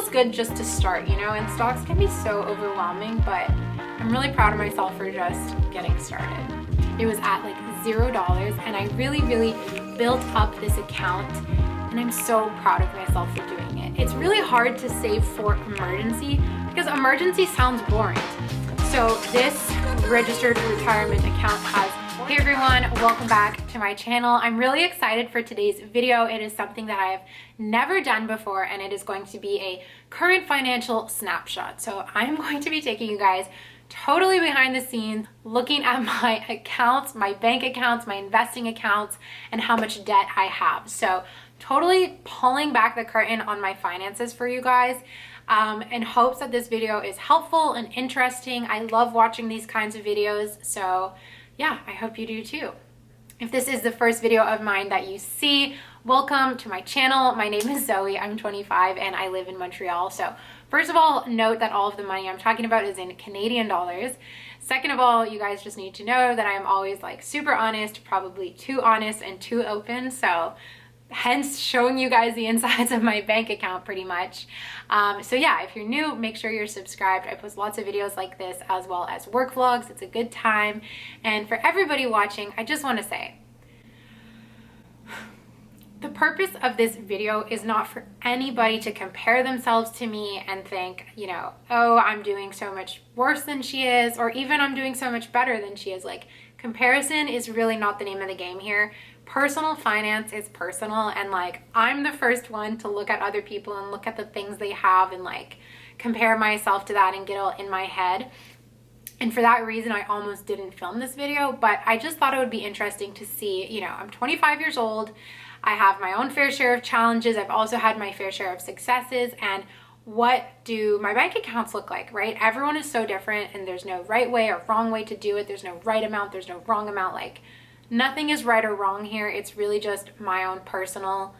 feels good just to start, you know, and stocks can be so overwhelming, but I'm really proud of myself for just getting started. It was at like $0 and I really built up this account, and I'm so proud of myself for doing it. It's really hard to save for emergency because emergency sounds boring. So this registered retirement account has, hey everyone, welcome back to my channel. I'm really excited for today's video. It is something that I have never done before, and it is going to be a current financial snapshot. So I'm going to be taking you guys totally behind the scenes, looking at my accounts, my bank accounts, my investing accounts, and how much debt I have. So totally pulling back the curtain on my finances for you guys, in hopes that this video is helpful and interesting. I love watching these kinds of videos, so yeah, I hope you do too. If this is the first video of mine that you see, welcome to my channel. My name is Zoe, I'm 25 and I live in Montreal. So first of all, note that all of the money I'm talking about is in Canadian dollars. Second of all, you guys just need to know that I'm always like super honest, probably too honest and too open. So hence showing you guys the insides of my bank account pretty much. So yeah, if you're new, make sure you're subscribed. I post lots of videos like this as well as work vlogs. It's a good time. And for everybody watching, I just want to say, the purpose of this video is not for anybody to compare themselves to me and think, you know, oh, I'm doing so much worse than she is, or even I'm doing so much better than she is. Like, comparison is really not the name of the game here. Personal finance is personal, and like, I'm the first one to look at other people and look at the things they have and like compare myself to that and get all in my head. And for that reason, I almost didn't film this video, but I just thought it would be interesting to see, you know, I'm 25 years old. I have my own fair share of challenges. I've also had my fair share of successes. And what do my bank accounts look like, right? Everyone is so different, and there's no right way or wrong way to do it. There's no right amount. There's no wrong amount. Like, nothing is right or wrong here. It's really just my own personal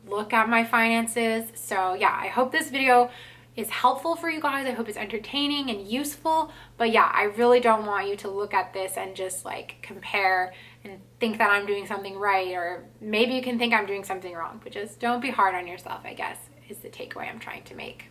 look at my finances. So yeah, I hope this video is helpful for you guys. I hope it's entertaining and useful. But yeah, I really don't want you to look at this and just like compare and think that I'm doing something right, or maybe you can think I'm doing something wrong, but just don't be hard on yourself, I guess, is the takeaway I'm trying to make.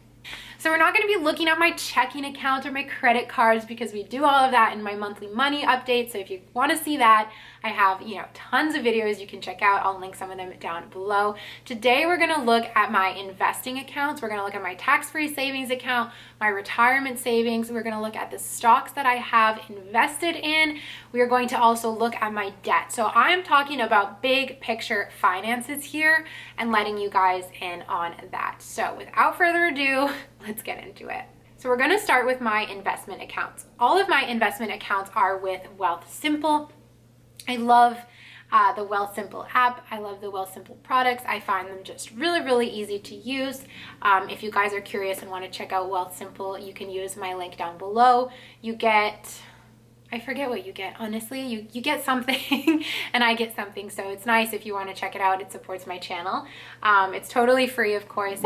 So we're not going to be looking at my checking account or my credit cards because we do all of that in my monthly money update. So if you want to see that, I have, you know, tons of videos you can check out. I'll link some of them down below. Today, we're going to look at my investing accounts. We're going to look at my tax-free savings account, my retirement savings. We're going to look at the stocks that I have invested in. We are going to also look at my debt. So I'm talking about big picture finances here and letting you guys in on that. So without further ado, let's get into it. So we're going to start with my investment accounts. All of my investment accounts are with Wealthsimple. I love the Wealthsimple app. I love the Wealthsimple products. I find them just really easy to use. If you guys are curious and want to check out Wealthsimple, you can use my link down below. You get, I forget what you get, honestly. You get something and I get something. So it's nice if you want to check it out. It supports my channel. It's totally free, of course.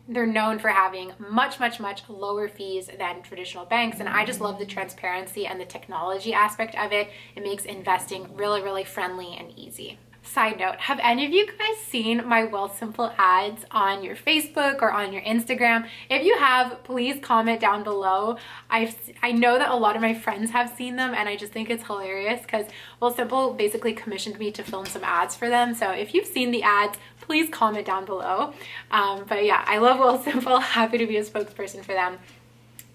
They're known for having much lower fees than traditional banks, and I just love the transparency and the technology aspect of it. It makes investing really friendly and easy. Side note, have any of you guys seen my Wealthsimple ads on your Facebook or on your Instagram? If you have, please comment down below. I know that a lot of my friends have seen them, and I just think it's hilarious because Wealthsimple basically commissioned me to film some ads for them. So if you've seen the ads, please comment down below. But yeah, I love Wealthsimple. Happy to be a spokesperson for them.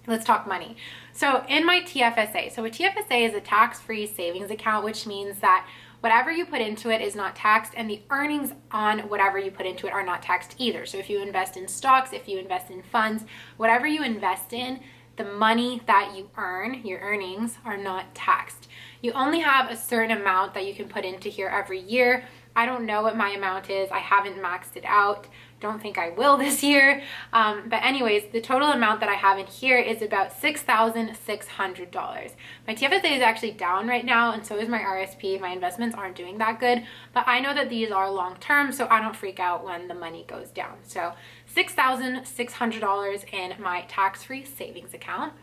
Let's talk money. So in my TFSA, so a TFSA is a tax-free savings account, which means that whatever you put into it is not taxed, and the earnings on whatever you put into it are not taxed either. So if you invest in stocks, if you invest in funds, whatever you invest in, the money that you earn, your earnings, are not taxed. You only have a certain amount that you can put into here every year. I don't know what my amount is. I haven't maxed it out. Don't think I will this year. But anyways, the total amount that I have in here is about $6,600. My TFSA is actually down right now, and so is my RSP. My investments aren't doing that good, but I know that these are long-term, so I don't freak out when the money goes down. So $6,600 in my tax-free savings account.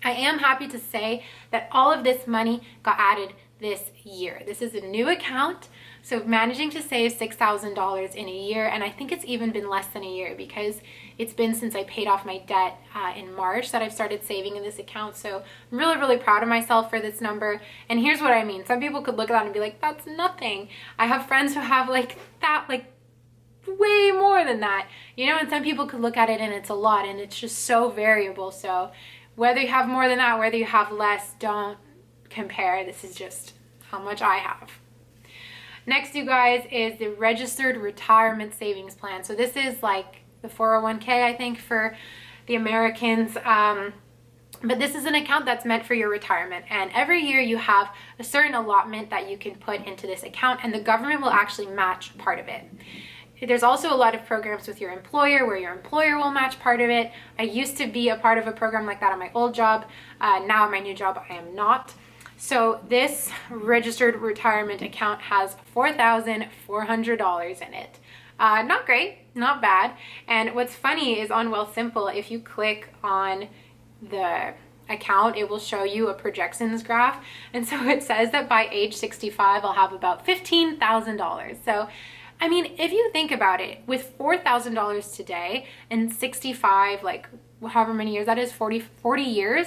I am happy to say that all of this money got added this year. This is a new account. So managing to save $6,000 in a year, and I think it's even been less than a year because it's been since I paid off my debt in March that I've started saving in this account. So I'm really, really proud of myself for this number. And here's what I mean. Some people could look at that and be like, that's nothing. I have friends who have like that, like way more than that, you know, and some people could look at it and it's a lot, and it's just so variable. So whether you have more than that, whether you have less, don't compare. This is just how much I have. Next, you guys, is the registered retirement savings plan. So this is like the 401k, I think, for the Americans. But this is an account that's meant for your retirement, and every year you have a certain allotment that you can put into this account, and the government will actually match part of it. There's also a lot of programs with your employer where your employer will match part of it. I used to be a part of a program like that on my old job. Now at my new job, I am not. So this registered retirement account has $4,400 in it. Not great, not bad. And what's funny is on Wealthsimple, if you click on the account, it will show you a projections graph. And so it says that by age 65, I'll have about $15,000. So I mean, if you think about it, with $4,000 today and 65, like however many years that is, 40 years,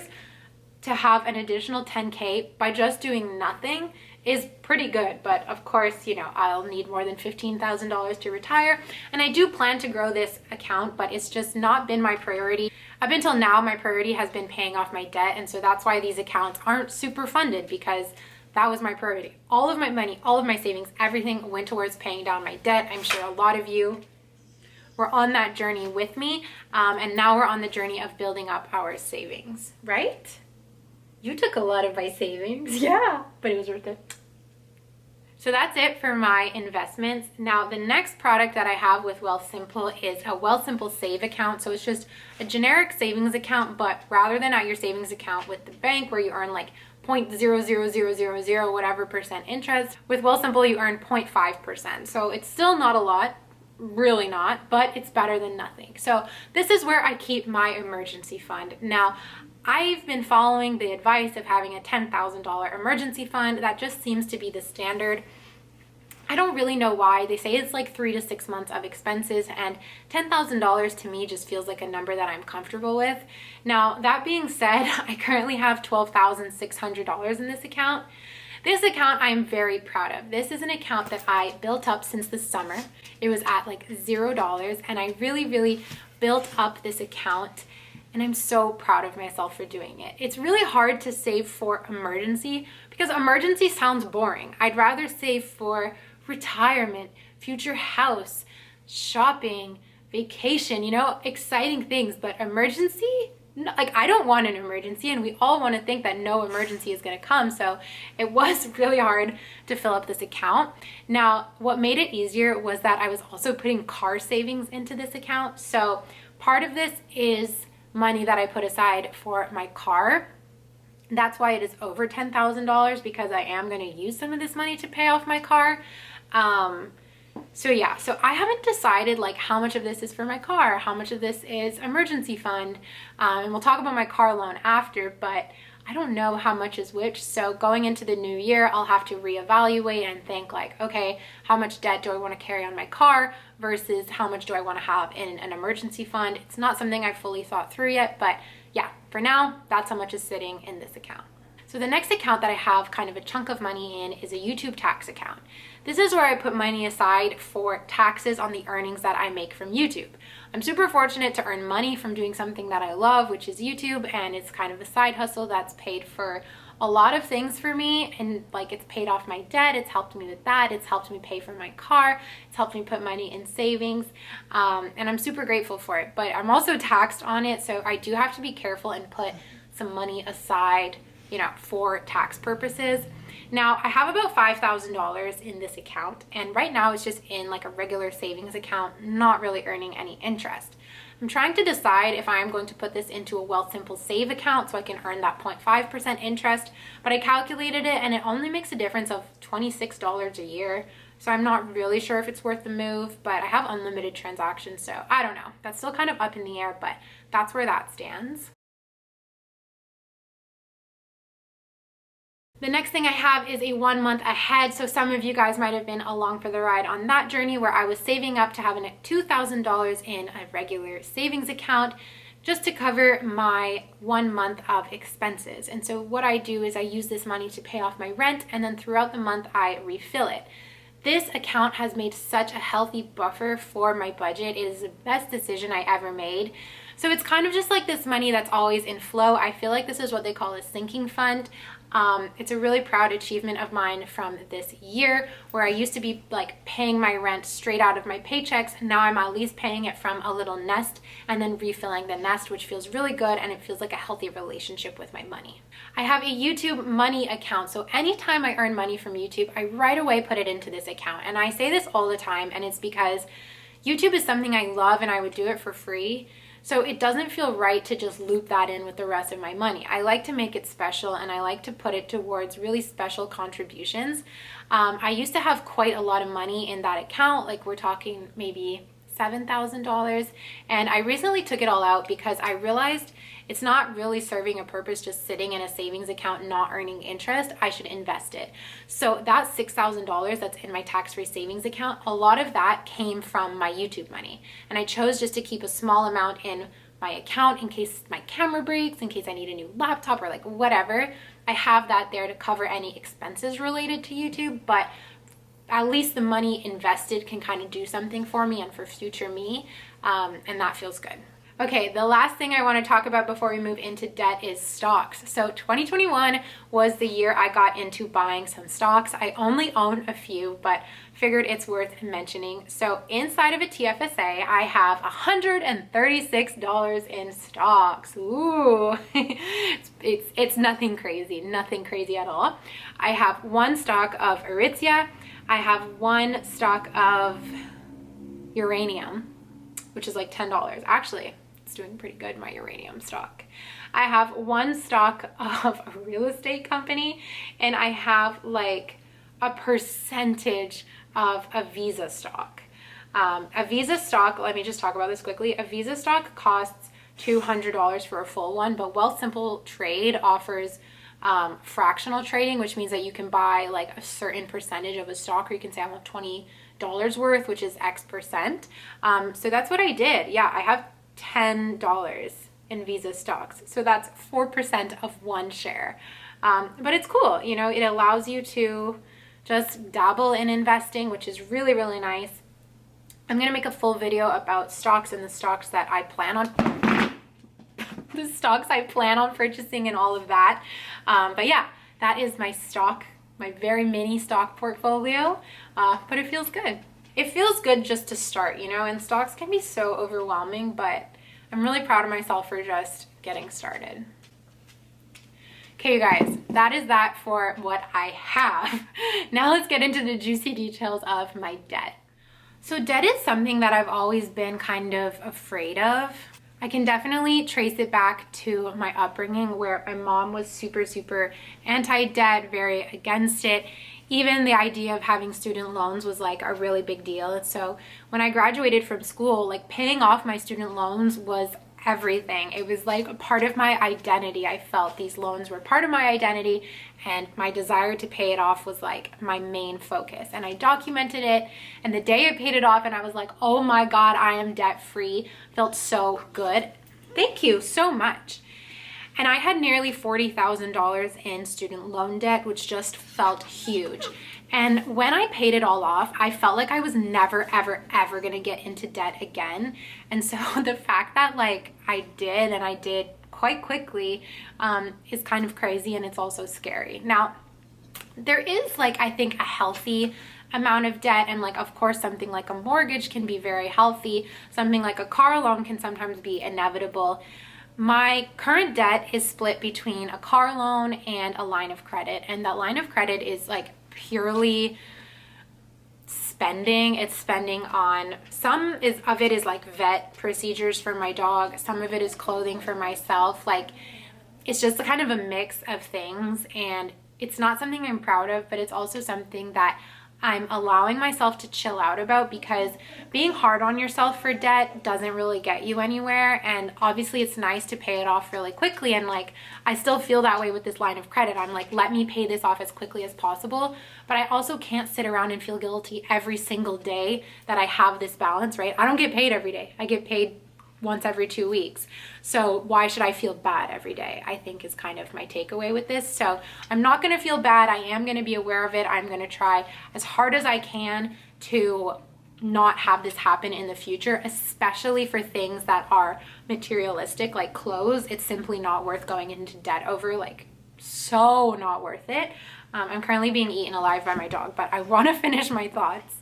to have an additional 10K by just doing nothing is pretty good. But of course, you know, I'll need more than $15,000 to retire. And I do plan to grow this account, but it's just not been my priority. Up until now, my priority has been paying off my debt. And so that's why these accounts aren't super funded, because that was my priority. All of my money, all of my savings, everything went towards paying down my debt. I'm sure a lot of you were on that journey with me. And now we're on the journey of building up our savings, right? You took a lot of my savings. Yeah, but it was worth it. So that's it for my investments. Now, the next product that I have with Wealthsimple is a Wealthsimple Save account. So it's just a generic savings account, but rather than at your savings account with the bank where you earn like 0.00000 whatever percent interest, with Wealthsimple you earn 0.5%. So it's still not a lot, really not, but it's better than nothing. So this is where I keep my emergency fund. Now, I've been following the advice of having a $10,000 emergency fund. That just seems to be the standard. I don't really know why. They say it's like 3 to 6 months of expenses, and $10,000 to me just feels like a number that I'm comfortable with. Now, that being said, I currently have $12,600 in this account. This account I'm very proud of. This is an account that I built up since the summer. It was at like $0, and I really, really built up this account. And I'm so proud of myself for doing it. It's really hard to save for emergency because emergency sounds boring. I'd rather save for retirement, future house, shopping, vacation, you know, exciting things. But emergency? No, like, I don't want an emergency, and we all want to think that no emergency is going to come. So it was really hard to fill up this account. Now, what made it easier was that I was also putting car savings into this account. So part of this is money that I put aside for my car. That's why it is over $10,000, because I am going to use some of this money to pay off my car. So yeah, so I haven't decided like how much of this is for my car, how much of this is emergency fund, and we'll talk about my car loan after, but I don't know how much is which. So going into the new year, I'll have to reevaluate and think like, okay, how much debt do I want to carry on my car versus how much do I want to have in an emergency fund? It's not something I've fully thought through yet, but yeah, for now, that's how much is sitting in this account. So the next account that I have kind of a chunk of money in is a YouTube tax account. This is where I put money aside for taxes on the earnings that I make from YouTube. I'm super fortunate to earn money from doing something that I love, which is YouTube, and it's kind of a side hustle that's paid for a lot of things for me, and like it's paid off my debt, it's helped me with that, it's helped me pay for my car, it's helped me put money in savings, and I'm super grateful for it. But I'm also taxed on it, so I do have to be careful and put some money aside, you know, for tax purposes. Now, I have about $5,000 in this account, and right now it's just in like a regular savings account, not really earning any interest. I'm trying to decide if I'm going to put this into a Wealthsimple Save account so I can earn that 0.5% interest, but I calculated it and it only makes a difference of $26 a year. So I'm not really sure if it's worth the move, but I have unlimited transactions, so I don't know. That's still kind of up in the air, but that's where that stands. The next thing I have is a 1 month ahead. So some of you guys might have been along for the ride on that journey where I was saving up to having $2,000 in a regular savings account just to cover my 1 month of expenses. And so what I do is I use this money to pay off my rent, and then throughout the month I refill it. This account has made such a healthy buffer for my budget. It is the best decision I ever made. So it's kind of just like this money that's always in flow. I feel like this is what they call a sinking fund. It's a really proud achievement of mine from this year, where I used to be like paying my rent straight out of my paychecks. Now I'm at least paying it from a little nest and then refilling the nest, which feels really good, and it feels like a healthy relationship with my money. I have a YouTube money account. So anytime I earn money from YouTube, I right away put it into this account. And I say this all the time, and it's because YouTube is something I love and I would do it for free. So it doesn't feel right to just loop that in with the rest of my money. I like to make it special, and I like to put it towards really special contributions. I used to have quite a lot of money in that account, like we're talking maybe $7,000, and I recently took it all out because I realized it's not really serving a purpose just sitting in a savings account not earning interest. I should invest it. So that $6,000 that's in my tax-free savings account, a lot of that came from my YouTube money, and I chose just to keep a small amount in my account in case my camera breaks, in case I need a new laptop or like whatever. I have that there to cover any expenses related to YouTube, but at least the money invested can kind of do something for me and for future me, and that feels good. Okay, the last thing I want to talk about before we move into debt is stocks. So 2021 was the year I got into buying some stocks. I only own a few, but figured it's worth mentioning. So inside of a TFSA, I have $136 in stocks. Ooh, it's nothing crazy at all. I have one stock of Aritzia. I have one stock of uranium, which is like $10. Actually, it's doing pretty good, my uranium stock. I have one stock of a real estate company, and I have like a percentage of a Visa stock. A Visa stock, let me just talk about this quickly. A Visa stock costs $200 for a full one, but Wealthsimple Trade offers fractional trading, which means that you can buy like a certain percentage of a stock, or you can say I want $20 worth, which is X percent. So that's what I did. Yeah, I have $10 in Visa stocks. So that's 4% of one share. But it's cool. You know, it allows you to just dabble in investing, which is really, really nice. I'm going to make a full video about stocks and the stocks that I plan on purchasing and all of that. But yeah, that is my stock, my very mini stock portfolio. But it feels good. It feels good just to start, you know, and stocks can be so overwhelming, but I'm really proud of myself for just getting started. Okay, you guys, that is that for what I have. Now let's get into the juicy details of my debt. So debt is something that I've always been kind of afraid of. I can definitely trace it back to my upbringing, where my mom was super anti-debt, very against it. Even the idea of having student loans was like a really big deal. And so when I graduated from school, like paying off my student loans was everything. It was like a part of my identity. I felt these loans were part of my identity, and my desire to pay it off was like my main focus. And I documented it, and the day I paid it off and I was like, oh my God, I am debt free, felt so good. Thank you so much. And I had nearly $40,000 in student loan debt, which just felt huge. And when I paid it all off, I felt like I was never, ever gonna get into debt again. And so the fact that like I did, and I did quite quickly, is kind of crazy, and it's also scary. Now, there is like, I think, a healthy amount of debt, and like, of course, something like a mortgage can be very healthy. Something like a car loan can sometimes be inevitable. My current debt is split between a car loan and a line of credit, and that line of credit is like purely spending. It's spending on, some of it is like vet procedures for my dog, some of it is clothing for myself. Like, it's just kind of a mix of things, and it's not something I'm proud of, but it's also something that I'm allowing myself to chill out about, because being hard on yourself for debt doesn't really get you anywhere. And obviously it's nice to pay it off really quickly. And like, I still feel that way with this line of credit. I'm like, let me pay this off as quickly as possible. But I also can't sit around and feel guilty every single day that I have this balance, right? I don't get paid every day. I get paid once every 2 weeks. So why should I feel bad every day? I think is kind of my takeaway with this. So I'm not going to feel bad. I am going to be aware of it. I'm going to try as hard as I can to not have this happen in the future, especially for things that are materialistic, like clothes. It's simply not worth going into debt over, like so not worth it. I'm currently being eaten alive by my dog, but I want to finish my thoughts.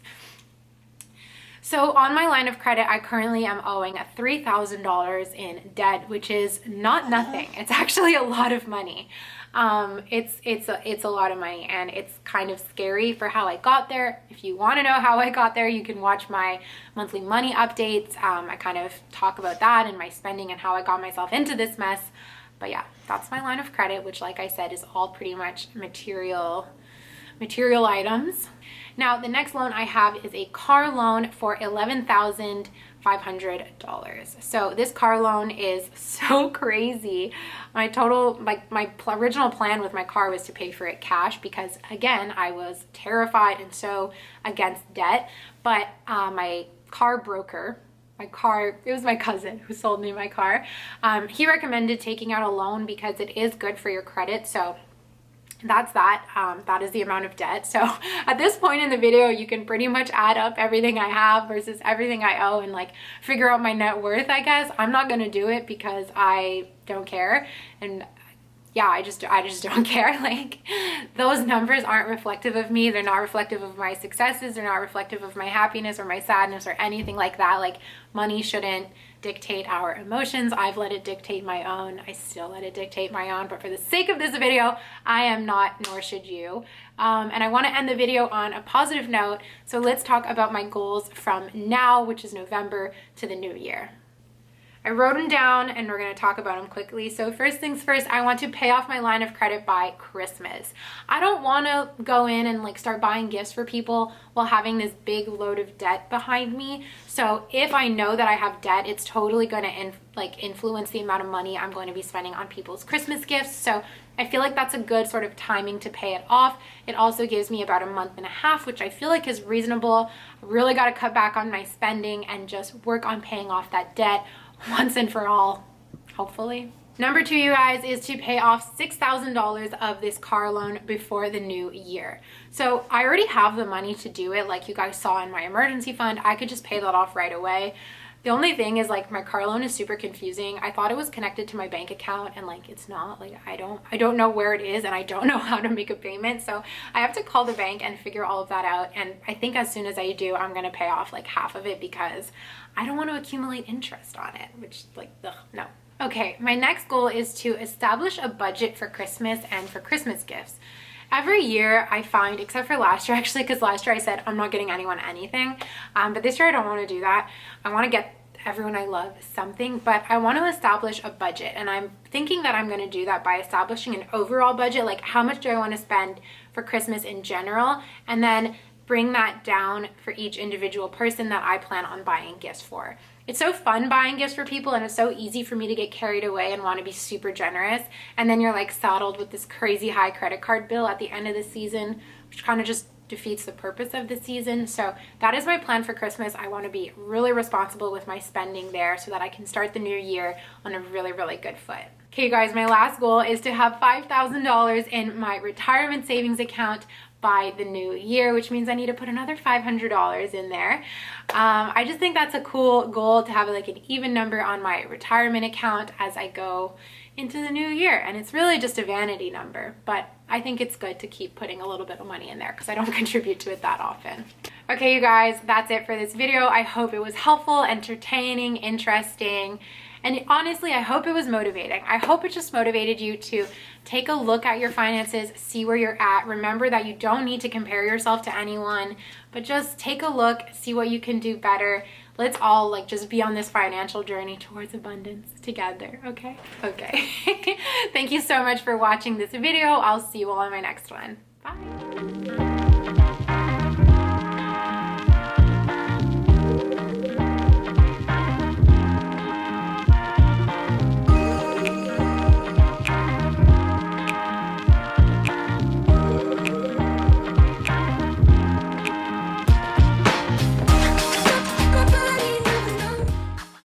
So on my line of credit, I currently am owing $3,000 in debt, which is not nothing. It's actually a lot of money. It's a lot of money, and it's kind of scary for how I got there. If you want to know how I got there, you can watch my monthly money updates. I kind of talk about that and my spending and how I got myself into this mess. But yeah, that's my line of credit, which, like I said, is all pretty much material items. Now, the next loan I have is a car loan for $11,500. So this car loan is so crazy. My original plan with my car was to pay for it cash, because again, I was terrified and so against debt. But my car broker, it was my cousin who sold me my car. He recommended taking out a loan because it is good for your credit. So that's that. That is the amount of debt. So at this point in the video, you can pretty much add up everything I have versus everything I owe and like figure out my net worth, I guess. I'm not going to do it because I don't care. And yeah, I just don't care. Like, those numbers aren't reflective of me. They're not reflective of my successes. They're not reflective of my happiness or my sadness or anything like that. Like, money shouldn't dictate our emotions. I've let it dictate my own. I still let it dictate my own, but for the sake of this video, I am not, nor should you. And I want to end the video on a positive note. So let's talk about my goals from now, which is November, to the new year. I wrote them down and we're going to talk about them quickly. So first things first, I want to pay off my line of credit by Christmas. I don't want to go in and like start buying gifts for people while having this big load of debt behind me. So if I know that I have debt, it's totally going to influence the amount of money I'm going to be spending on people's Christmas gifts. So I feel like that's a good sort of timing to pay it off. It also gives me about a month and a half, which I feel like is reasonable. I really got to cut back on my spending and just work on paying off that debt once and for all, hopefully. Number two, you guys, is to pay off $6,000 of this car loan before the new year. So I already have the money to do it. Like you guys saw in my emergency fund, I could just pay that off right away. The only thing is, like, my car loan is super confusing. I thought it was connected to my bank account, and like it's not. Like, I don't know where it is, and I don't know how to make a payment. So I have to call the bank and figure all of that out. And I think as soon as I do, I'm gonna pay off like half of it because I don't want to accumulate interest on it, which, like, ugh, no. Okay, my next goal is to establish a budget for Christmas and for Christmas gifts. Every year I find, except for last year actually, because last year I said I'm not getting anyone anything, but this year I don't want to do that. I want to get everyone I love something, but I want to establish a budget, and I'm thinking that I'm going to do that by establishing an overall budget, like how much do I want to spend for Christmas in general, and then bring that down for each individual person that I plan on buying gifts for. It's so fun buying gifts for people, and it's so easy for me to get carried away and want to be super generous, and then you're like saddled with this crazy high credit card bill at the end of the season, which kind of just defeats the purpose of the season. So that is my plan for Christmas. I want to be really responsible with my spending there so that I can start the new year on a really, really good foot. Okay, you guys, my last goal is to have $5,000 in my retirement savings account by the new year, which means I need to put another $500 in there. I just think that's a cool goal to have like an even number on my retirement account as I go into the new year. And it's really just a vanity number, but I think it's good to keep putting a little bit of money in there because I don't contribute to it that often. Okay, you guys, that's it for this video. I hope it was helpful, entertaining, interesting, and honestly, I hope it was motivating. I hope it just motivated you to take a look at your finances, see where you're at. Remember that you don't need to compare yourself to anyone, but just take a look, see what you can do better. Let's all like just be on this financial journey towards abundance together, okay? Okay. Thank you so much for watching this video. I'll see you all in my next one.